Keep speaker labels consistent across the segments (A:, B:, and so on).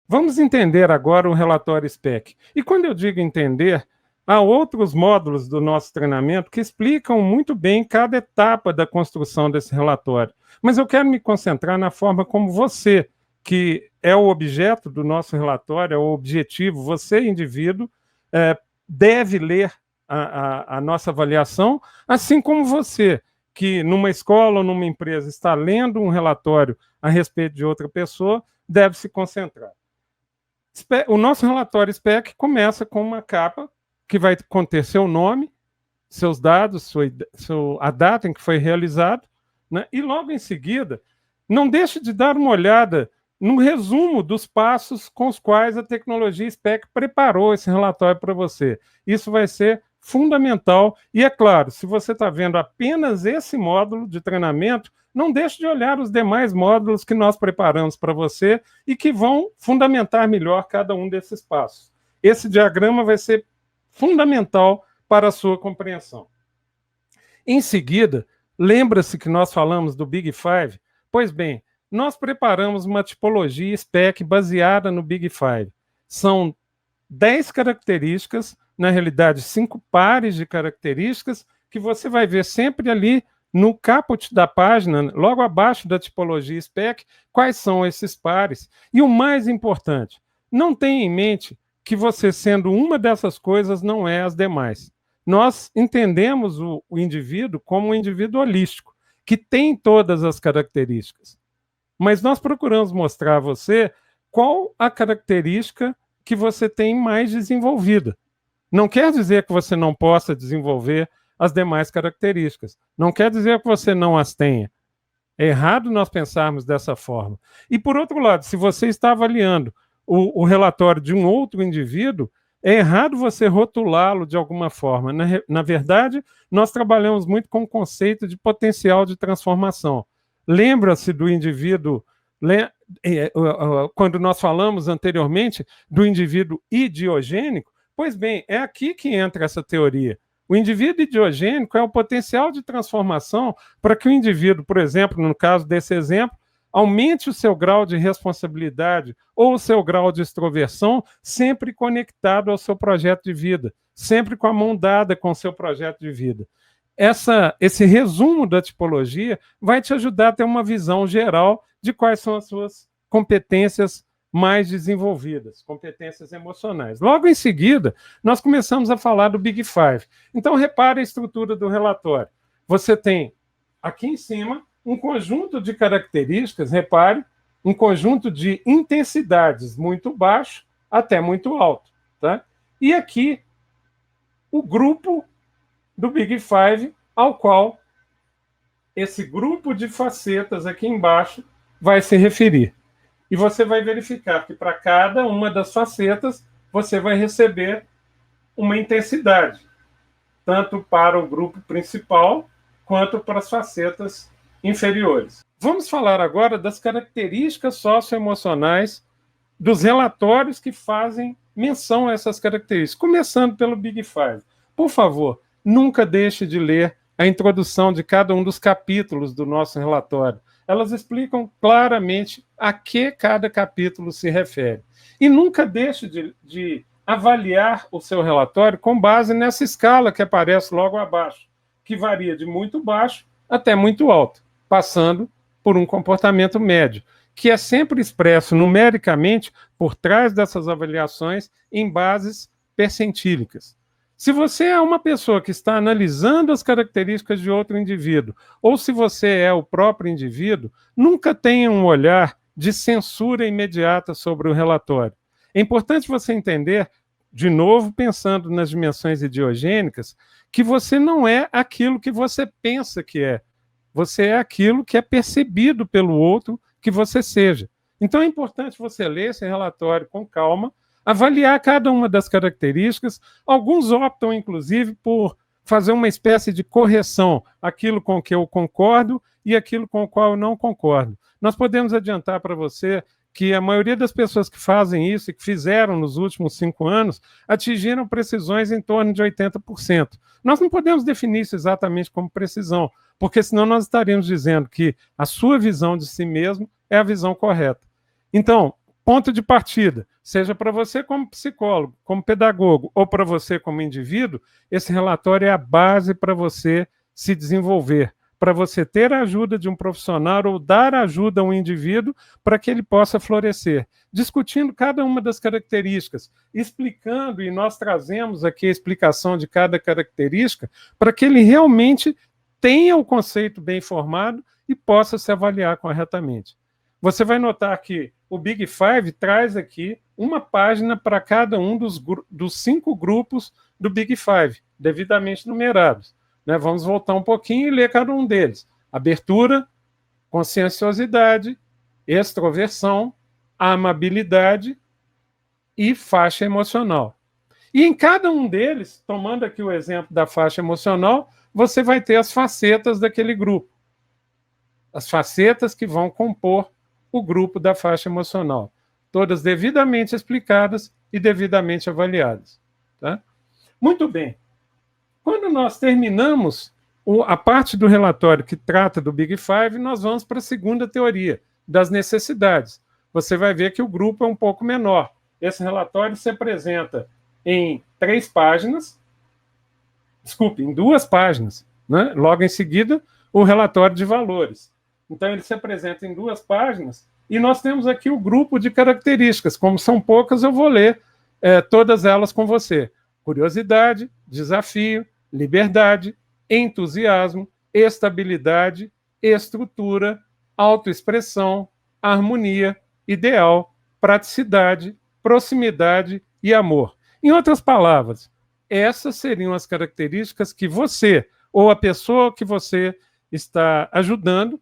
A: Vamos entender agora o relatório SPEC. E quando eu digo entender, há outros módulos do nosso treinamento que explicam muito bem cada etapa da construção desse relatório. Mas eu quero me concentrar na forma como você, que é o objeto do nosso relatório, é o objetivo, você, indivíduo, deve ler a nossa avaliação, assim como você, que numa escola ou numa empresa está lendo um relatório a respeito de outra pessoa, deve se concentrar. O nosso relatório SPEC começa com uma capa que vai conter seu nome, seus dados, a data em que foi realizado, né? E logo em seguida, não deixe de dar uma olhada no resumo dos passos com os quais a tecnologia SPEC preparou esse relatório para você. Isso vai ser fundamental. E é claro, se você está vendo apenas esse módulo de treinamento, não deixe de olhar os demais módulos que nós preparamos para você e que vão fundamentar melhor cada um desses passos. Esse diagrama vai ser fundamental para a sua compreensão. Em seguida, lembra-se que nós falamos do Big Five? Pois bem, nós preparamos uma tipologia SPEC baseada no Big Five. São 10 características, na realidade 5 pares de características, que você vai ver sempre ali no caput da página, logo abaixo da tipologia SPEC, quais são esses pares. E o mais importante, não tenha em mente que você, sendo uma dessas coisas, não é as demais. Nós entendemos o indivíduo como um indivíduo holístico, que tem todas as características. Mas nós procuramos mostrar a você qual a característica que você tem mais desenvolvida. Não quer dizer que você não possa desenvolver as demais características. Não quer dizer que você não as tenha. É errado nós pensarmos dessa forma. E, por outro lado, se você está avaliando o relatório de um outro indivíduo, é errado você rotulá-lo de alguma forma. Na verdade, nós trabalhamos muito com o conceito de potencial de transformação. Lembra-se do indivíduo, quando nós falamos anteriormente do indivíduo idiogênico? Pois bem, é aqui que entra essa teoria. O indivíduo idiogênico é o potencial de transformação para que o indivíduo, por exemplo, no caso desse exemplo, aumente o seu grau de responsabilidade ou o seu grau de extroversão, sempre conectado ao seu projeto de vida, sempre com a mão dada com o seu projeto de vida. Esse resumo da tipologia vai te ajudar a ter uma visão geral de quais são as suas competências mais desenvolvidas, competências emocionais. Logo em seguida, nós começamos a falar do Big Five. Então, repare a estrutura do relatório. Você tem, aqui em cima, um conjunto de características, repare, um conjunto de intensidades muito baixo até muito alto. Tá? E aqui, o grupo do Big Five, ao qual esse grupo de facetas aqui embaixo vai se referir. E você vai verificar que para cada uma das facetas você vai receber uma intensidade, tanto para o grupo principal quanto para as facetas inferiores. Vamos falar agora das características socioemocionais dos relatórios que fazem menção a essas características, começando pelo Big Five. Por favor, nunca deixe de ler a introdução de cada um dos capítulos do nosso relatório. Elas explicam claramente a que cada capítulo se refere. E nunca deixe de avaliar o seu relatório com base nessa escala que aparece logo abaixo, que varia de muito baixo até muito alto, passando por um comportamento médio, que é sempre expresso numericamente por trás dessas avaliações em bases percentílicas. Se você é uma pessoa que está analisando as características de outro indivíduo, ou se você é o próprio indivíduo, nunca tenha um olhar de censura imediata sobre o relatório. É importante você entender, de novo, pensando nas dimensões idiogênicas, que você não é aquilo que você pensa que é. Você é aquilo que é percebido pelo outro que você seja. Então é importante você ler esse relatório com calma, avaliar cada uma das características. Alguns optam, inclusive, por fazer uma espécie de correção, aquilo com que eu concordo e aquilo com o qual eu não concordo. Nós podemos adiantar para você que a maioria das pessoas que fazem isso e que fizeram nos últimos 5 anos atingiram precisões em torno de 80%. Nós não podemos definir isso exatamente como precisão, porque senão nós estaríamos dizendo que a sua visão de si mesmo é a visão correta. Então, ponto de partida, seja para você como psicólogo, como pedagogo, ou para você como indivíduo, esse relatório é a base para você se desenvolver, para você ter a ajuda de um profissional ou dar ajuda a um indivíduo para que ele possa florescer, discutindo cada uma das características, explicando, e nós trazemos aqui a explicação de cada característica, para que ele realmente tenha o conceito bem formado e possa se avaliar corretamente. Você vai notar que o Big Five traz aqui uma página para cada um dos 5 grupos do Big Five, devidamente numerados. Né? Vamos voltar um pouquinho e ler cada um deles. Abertura, conscienciosidade, extroversão, amabilidade e faixa emocional. E em cada um deles, tomando aqui o exemplo da faixa emocional, você vai ter as facetas daquele grupo. As facetas que vão compor o grupo da faixa emocional, todas devidamente explicadas e devidamente avaliadas. Tá? Muito bem. Quando nós terminamos a parte do relatório que trata do Big Five, nós vamos para a segunda teoria, das necessidades. Você vai ver que o grupo é um pouco menor. Esse relatório se apresenta em 3 páginas, em 2 páginas. Né? Logo em seguida, o relatório de valores. Então, ele se apresenta em 2 páginas e nós temos aqui o grupo de características. Como são poucas, eu vou ler todas elas com você. Curiosidade, desafio, liberdade, entusiasmo, estabilidade, estrutura, autoexpressão, harmonia, ideal, praticidade, proximidade e amor. Em outras palavras, essas seriam as características que você ou a pessoa que você está ajudando,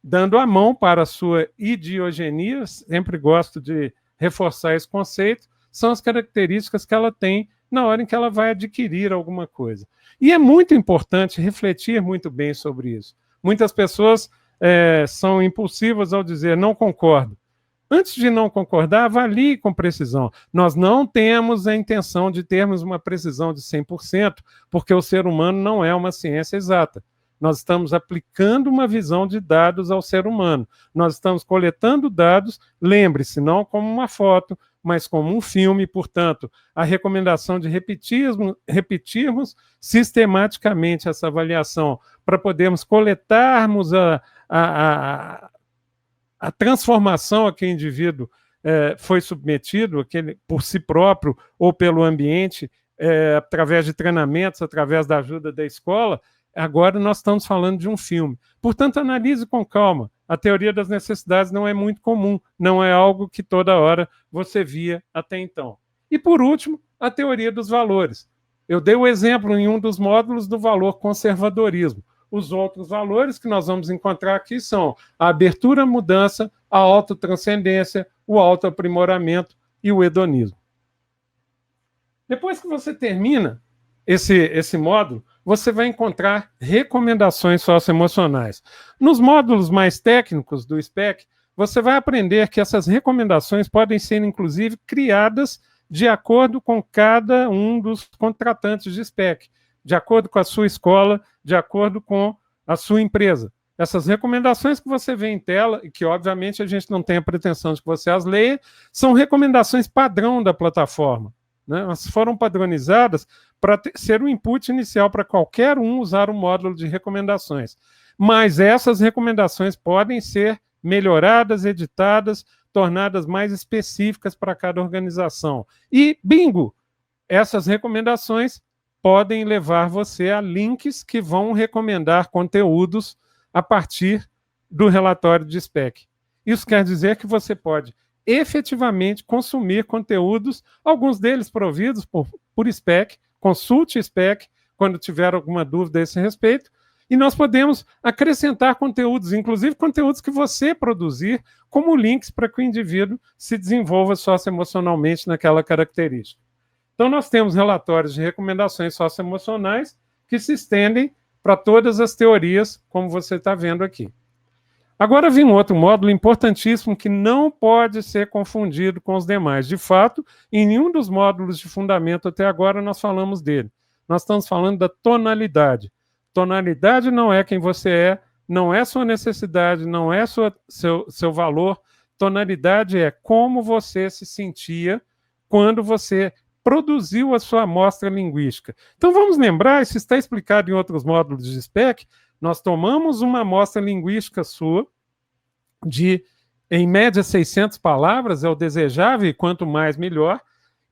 A: dando a mão para a sua idiogenia, sempre gosto de reforçar esse conceito, são as características que ela tem na hora em que ela vai adquirir alguma coisa. E é muito importante refletir muito bem sobre isso. Muitas pessoas são impulsivas ao dizer não concordo. Antes de não concordar, avalie com precisão. Nós não temos a intenção de termos uma precisão de 100%, porque o ser humano não é uma ciência exata. Nós estamos aplicando uma visão de dados ao ser humano. Nós estamos coletando dados, lembre-se, não como uma foto, mas como um filme. Portanto, a recomendação de repetirmos sistematicamente essa avaliação para podermos coletarmos a transformação a que o indivíduo foi submetido, por si próprio ou pelo ambiente, através de treinamentos, através da ajuda da escola. Agora nós estamos falando de um filme. Portanto, analise com calma. A teoria das necessidades não é muito comum, não é algo que toda hora você via até então. E, por último, a teoria dos valores. Eu dei o exemplo em um dos módulos do valor conservadorismo. Os outros valores que nós vamos encontrar aqui são a abertura à mudança, a autotranscendência, o autoaprimoramento e o hedonismo. Depois que você termina esse módulo, você vai encontrar recomendações socioemocionais. Nos módulos mais técnicos do SPEC, você vai aprender que essas recomendações podem ser, inclusive, criadas de acordo com cada um dos contratantes de SPEC, de acordo com a sua escola, de acordo com a sua empresa. Essas recomendações que você vê em tela, e que obviamente a gente não tem a pretensão de que você as leia, são recomendações padrão da plataforma. Né? Elas foram padronizadas para ser um input inicial para qualquer um usar o módulo de recomendações. Mas essas recomendações podem ser melhoradas, editadas, tornadas mais específicas para cada organização. E, bingo! Essas recomendações podem levar você a links que vão recomendar conteúdos a partir do relatório de SPEC. Isso quer dizer que você pode efetivamente consumir conteúdos, alguns deles providos por SPEC, consulte SPEC quando tiver alguma dúvida a esse respeito, e nós podemos acrescentar conteúdos, inclusive conteúdos que você produzir, como links para que o indivíduo se desenvolva socioemocionalmente naquela característica. Então, nós temos relatórios de recomendações socioemocionais que se estendem para todas as teorias, como você está vendo aqui. Agora vem um outro módulo importantíssimo que não pode ser confundido com os demais. De fato, em nenhum dos módulos de fundamento até agora nós falamos dele. Nós estamos falando da tonalidade. Tonalidade não é quem você é, não é sua necessidade, não é seu valor. tonalidade é como você se sentia quando você produziu a sua amostra linguística. Então vamos lembrar, isso está explicado em outros módulos de SPEC, nós tomamos uma amostra linguística sua de, em média, 600 palavras, é o desejável, e quanto mais, melhor,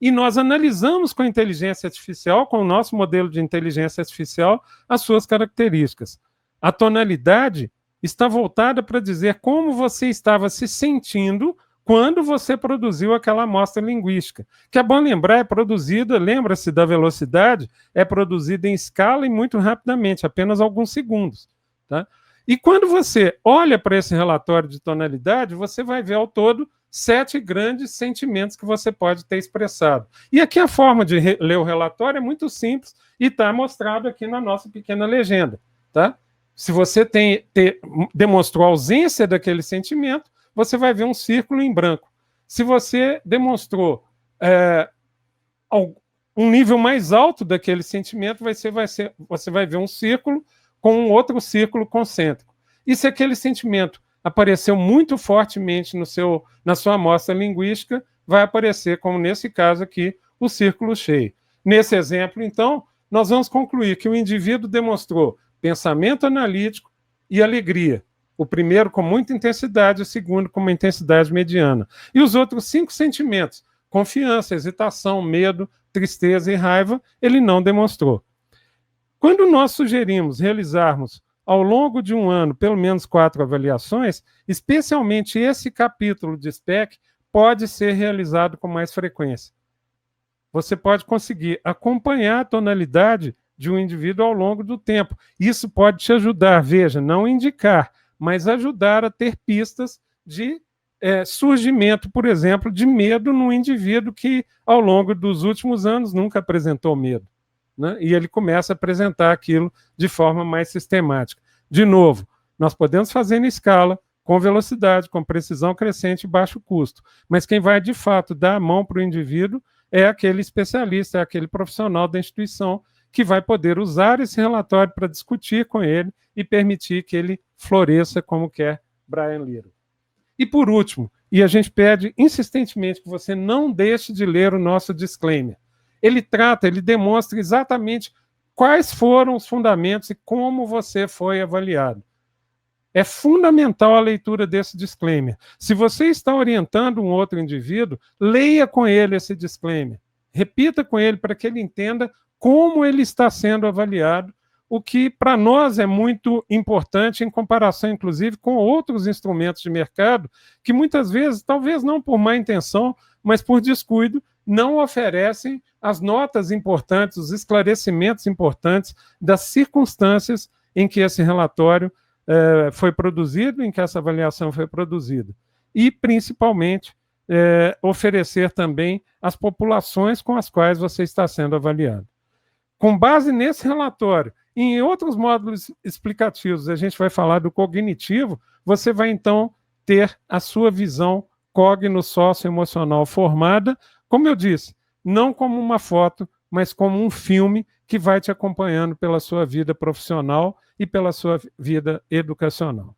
A: e nós analisamos com a inteligência artificial, com o nosso modelo de inteligência artificial, as suas características. A tonalidade está voltada para dizer como você estava se sentindo quando você produziu aquela amostra linguística. Que é bom lembrar, é produzida, lembra-se da velocidade, é produzida em escala e muito rapidamente, apenas alguns segundos. Tá? E quando você olha para esse relatório de tonalidade, você vai ver ao todo 7 grandes sentimentos que você pode ter expressado. E aqui a forma de ler o relatório é muito simples e está mostrado aqui na nossa pequena legenda. Tá? Se você demonstrou ausência daquele sentimento, você vai ver um círculo em branco. Se você demonstrou um nível mais alto daquele sentimento, você vai ver um círculo com um outro círculo concêntrico. E se aquele sentimento apareceu muito fortemente na sua amostra linguística, vai aparecer, como nesse caso aqui, o círculo cheio. Nesse exemplo, então, nós vamos concluir que o indivíduo demonstrou pensamento analítico e alegria. O primeiro com muita intensidade, o segundo com uma intensidade mediana. E os outros 5 sentimentos, confiança, hesitação, medo, tristeza e raiva, ele não demonstrou. Quando nós sugerimos realizarmos, ao longo de um ano, pelo menos 4 avaliações, especialmente esse capítulo de SPEC pode ser realizado com mais frequência. Você pode conseguir acompanhar a tonalidade de um indivíduo ao longo do tempo. Isso pode te ajudar, veja, não indicar, mas ajudar a ter pistas de surgimento, por exemplo, de medo num indivíduo que, ao longo dos últimos anos, nunca apresentou medo. Né? E ele começa a apresentar aquilo de forma mais sistemática. De novo, nós podemos fazer em escala, com velocidade, com precisão crescente e baixo custo. Mas quem vai, de fato, dar a mão para o indivíduo é aquele especialista, é aquele profissional da instituição que vai poder usar esse relatório para discutir com ele e permitir que ele floresça como quer Brian Little. E por último, e a gente pede insistentemente que você não deixe de ler o nosso disclaimer. Ele demonstra exatamente quais foram os fundamentos e como você foi avaliado. É fundamental a leitura desse disclaimer. Se você está orientando um outro indivíduo, leia com ele esse disclaimer. Repita com ele para que ele entenda como ele está sendo avaliado, o que para nós é muito importante em comparação, inclusive, com outros instrumentos de mercado que muitas vezes, talvez não por má intenção, mas por descuido, não oferecem as notas importantes, os esclarecimentos importantes das circunstâncias em que esse relatório foi produzido, em que essa avaliação foi produzida. E, principalmente, oferecer também as populações com as quais você está sendo avaliado. Com base nesse relatório, e em outros módulos explicativos, a gente vai falar do cognitivo, você vai, então, ter a sua visão cogno-socioemocional formada, como eu disse, não como uma foto, mas como um filme que vai te acompanhando pela sua vida profissional e pela sua vida educacional.